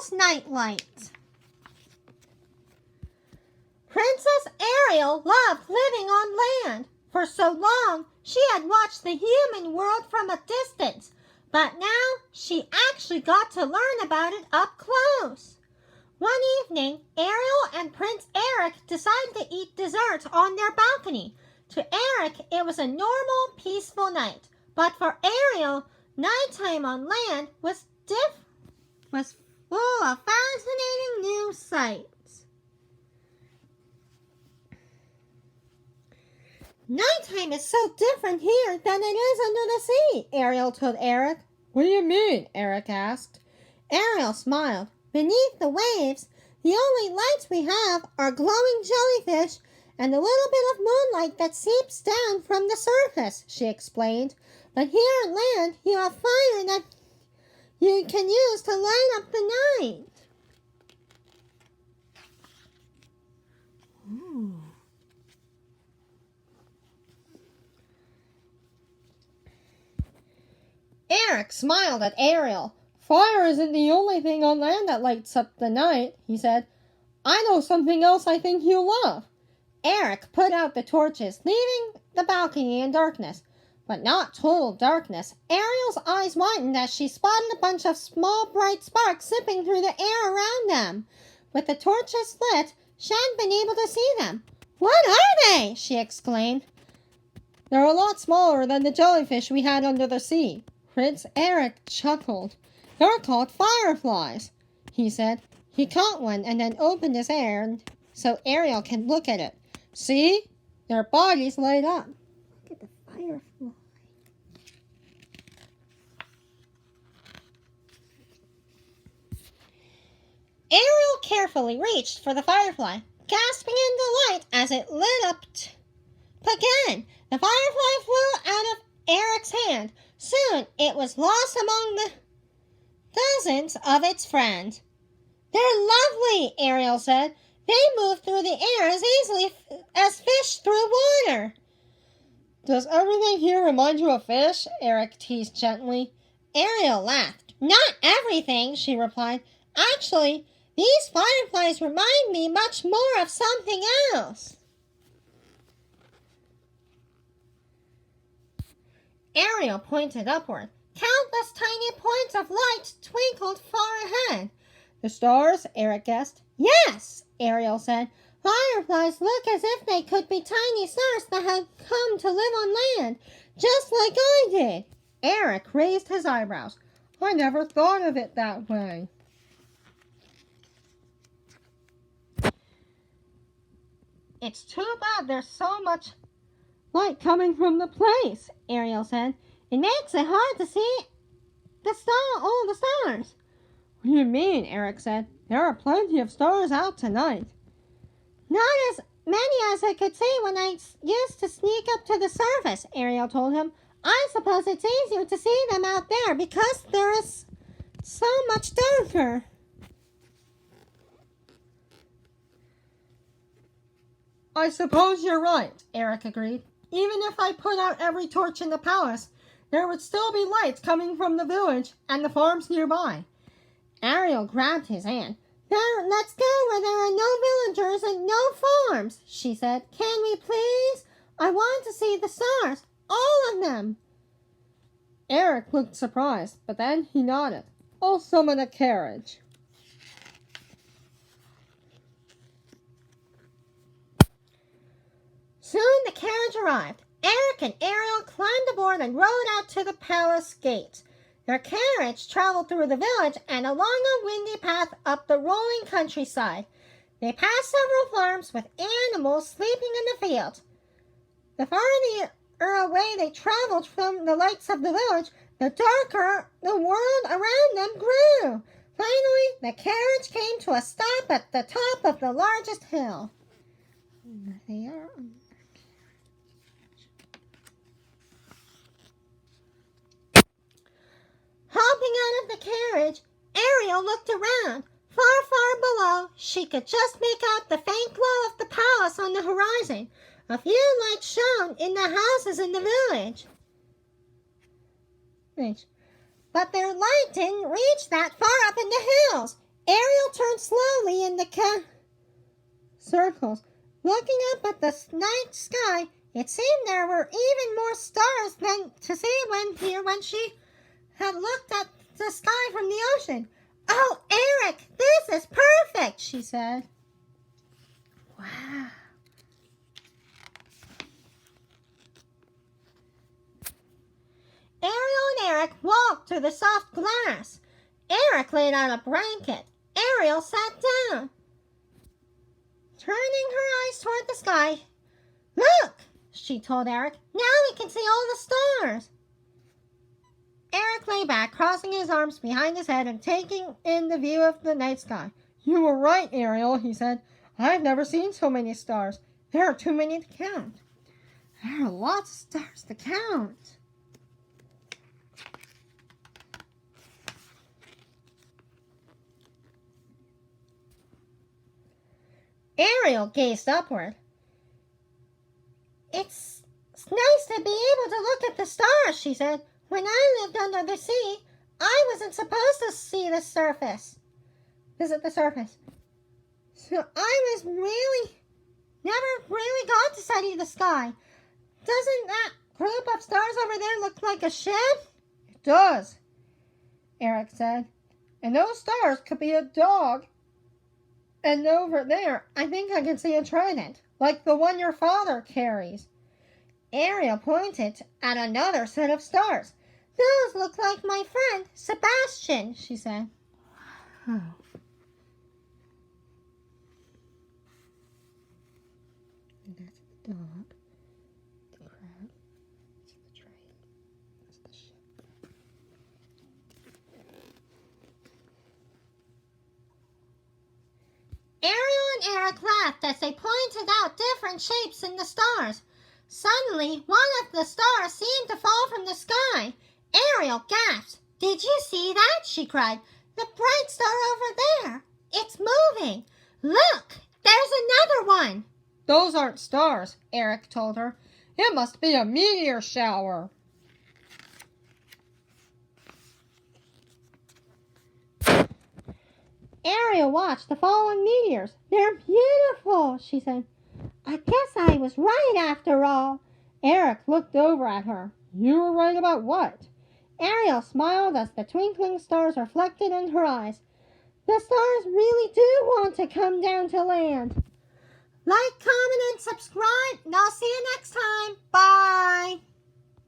Ariel's Nightlight. Princess Ariel loved living on land. For so long, she had watched the human world from a distance, but now she actually got to learn about it up close. One evening, Ariel and Prince Eric decided to eat dessert on their balcony. To Eric, it was a normal, peaceful night, but for Ariel, nighttime on land was full of fascinating new sights. Nighttime is so different here than it is under the sea, Ariel told Eric. What do you mean? Eric asked. Ariel smiled. Beneath the waves, the only lights we have are glowing jellyfish and a little bit of moonlight that seeps down from the surface, she explained. But here on land, you have fire that you can use to light up the night. Ooh. Eric smiled at Ariel. Fire isn't the only thing on land that lights up the night, he said. I know something else I think you'll love. Eric put out the torches, leaving the balcony in darkness. But not total darkness. Ariel's eyes widened as she spotted a bunch of small bright sparks zipping through the air around them. With the torches lit, she hadn't been able to see them. What are they? She exclaimed. They're a lot smaller than the jellyfish we had under the sea. Prince Eric chuckled. They're called fireflies, he said. He caught one and then opened his hand so Ariel can look at it. See? Their bodies light up. Look at the firefly. Ariel carefully reached for the firefly, gasping in delight as it lit up again. The firefly flew out of Eric's hand. Soon it was lost among the dozens of its friends. They're lovely, Ariel said. They move through the air as easily as fish through water. Does everything here remind you of fish? Eric teased gently. Ariel laughed. Not everything, she replied. Actually, these fireflies remind me much more of something else. Ariel pointed upward. Countless tiny points of light twinkled far ahead. The stars? Eric guessed. Yes, Ariel said. Fireflies look as if they could be tiny stars that had come to live on land, just like I did. Eric raised his eyebrows. I never thought of it that way. It's too bad there's so much light coming from the place, Ariel said. It makes it hard to see all the stars. What do you mean? Eric said. There are plenty of stars out tonight. Not as many as I could see when I used to sneak up to the surface, Ariel told him. I suppose it's easier to see them out there because there is so much darker. I suppose you're right, Eric agreed. Even if I put out every torch in the palace, there would still be lights coming from the village and the farms nearby. Ariel grabbed his hand. Let's go where there are no villagers and no farms, she said. Can we please? I want to see the stars, all of them. Eric looked surprised, but then he nodded. I'll summon a carriage. Soon the carriage arrived. Eric and Ariel climbed aboard and rode out to the palace gates. Their carriage traveled through the village and along a windy path up the rolling countryside. They passed several farms with animals sleeping in the fields. The farther away they traveled from the lights of the village, the darker the world around them grew. Finally, the carriage came to a stop at the top of the largest hill. They are on Hopping out of the carriage, Ariel looked around. Far, far below, she could just make out the faint glow of the palace on the horizon. A few lights shone in the houses in the village. But their light didn't reach that far up in the hills. Ariel turned slowly in the circles. Looking up at the night sky, it seemed there were even more stars than to see when she had looked at the sky from the ocean. "Oh, Eric, this is perfect," she said. Wow. Ariel and Eric walked through the soft glass. Eric laid out a blanket. Ariel sat down. Turning her eyes toward the sky, "Look," she told Eric. "Now we can see all the stars." Eric lay back, crossing his arms behind his head and taking in the view of the night sky. "You were right, Ariel," he said. "I've never seen so many stars. There are too many to count." "There are lots of stars to count." Ariel gazed upward. It's nice to be able to look at the stars," she said. "When I lived under the sea, I wasn't supposed to see the surface. Visit the surface. So I never really got to study the sky. Doesn't that group of stars over there look like a ship?" "It does," Eric said. "And those stars could be a dog. And over there, I think I can see a trident, like the one your father carries." Ariel pointed at another set of stars. "Those look like my friend Sebastian," she said. Oh. And that's the dog, the crab, that's the train, that's the ship. Ariel and Eric laughed as they pointed out different shapes in the stars. Suddenly, one of the stars seemed to fall from the sky. Ariel gasped. "Did you see that?" she cried. "The bright star over there. It's moving. Look, there's another one." "Those aren't stars," Eric told her. "It must be a meteor shower." Ariel watched the falling meteors. "They're beautiful," she said. "I guess I was right after all." Eric looked over at her. "You were right about what?" Ariel smiled as the twinkling stars reflected in her eyes. "The stars really do want to come down to land." Like, comment, and subscribe, and I'll see you next time. Bye.